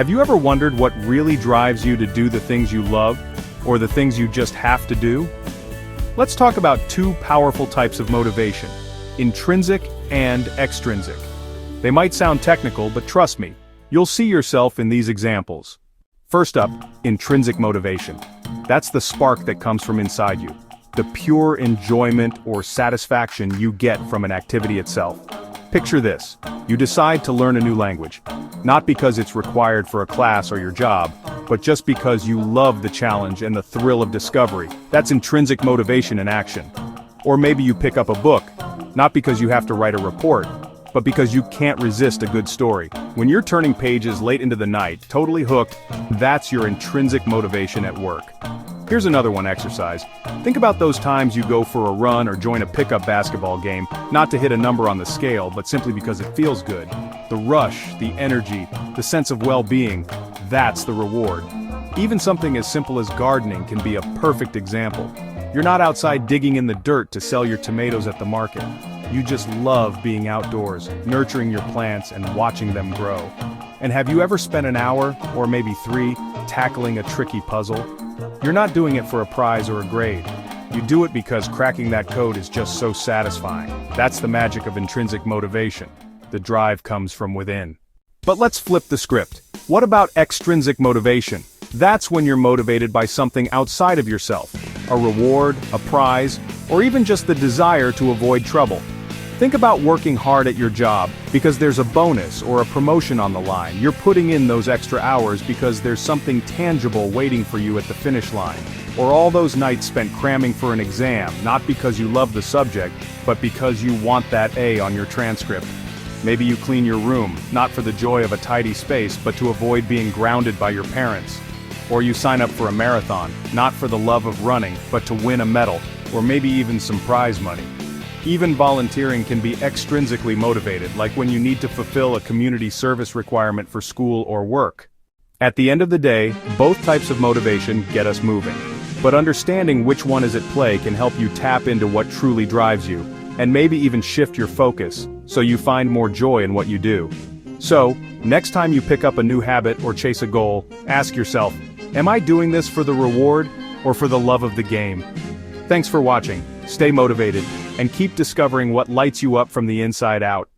Have you ever wondered what really drives you to do the things you love, or the things you just have to do? Let's talk about two powerful types of motivation: intrinsic and extrinsic. They might sound technical, but trust me, you'll see yourself in these examples. First up, intrinsic motivation. That's the spark that comes from inside you, the pure enjoyment or satisfaction you get from an activity itself. Picture this: you decide to learn a new language, not because it's required for a class or your job, but just because you love the challenge and the thrill of discovery. That's intrinsic motivation in action. Or maybe you pick up a book, not because you have to write a report, but because you can't resist a good story. When you're turning pages late into the night, totally hooked, that's your intrinsic motivation at work. Here's another one: exercise. Think about those times you go for a run or join a pickup basketball game, not to hit a number on the scale, but simply because it feels good. The rush, the energy, the sense of well-being, that's the reward. Even something as simple as gardening can be a perfect example. You're not outside digging in the dirt to sell your tomatoes at the market. You just love being outdoors, nurturing your plants and watching them grow. And have you ever spent an hour, or maybe 3, tackling a tricky puzzle? You're not doing it for a prize or a grade. You do it because cracking that code is just so satisfying. That's the magic of intrinsic motivation. The drive comes from within. But let's flip the script. What about extrinsic motivation? That's when you're motivated by something outside of yourself. A reward, a prize, or even just the desire to avoid trouble. Think about working hard at your job because there's a bonus or a promotion on the line. You're putting in those extra hours because there's something tangible waiting for you at the finish line. Or all those nights spent cramming for an exam, not because you love the subject, but because you want that A on your transcript. Maybe you clean your room, not for the joy of a tidy space, but to avoid being grounded by your parents. Or you sign up for a marathon, not for the love of running, but to win a medal, or maybe even some prize money. Even volunteering can be extrinsically motivated, like when you need to fulfill a community service requirement for school or work. At the end of the day, both types of motivation get us moving. But understanding which one is at play can help you tap into what truly drives you, and maybe even shift your focus, so you find more joy in what you do. So, next time you pick up a new habit or chase a goal, ask yourself, am I doing this for the reward, or for the love of the game? Thanks for watching, stay motivated, and keep discovering what lights you up from the inside out.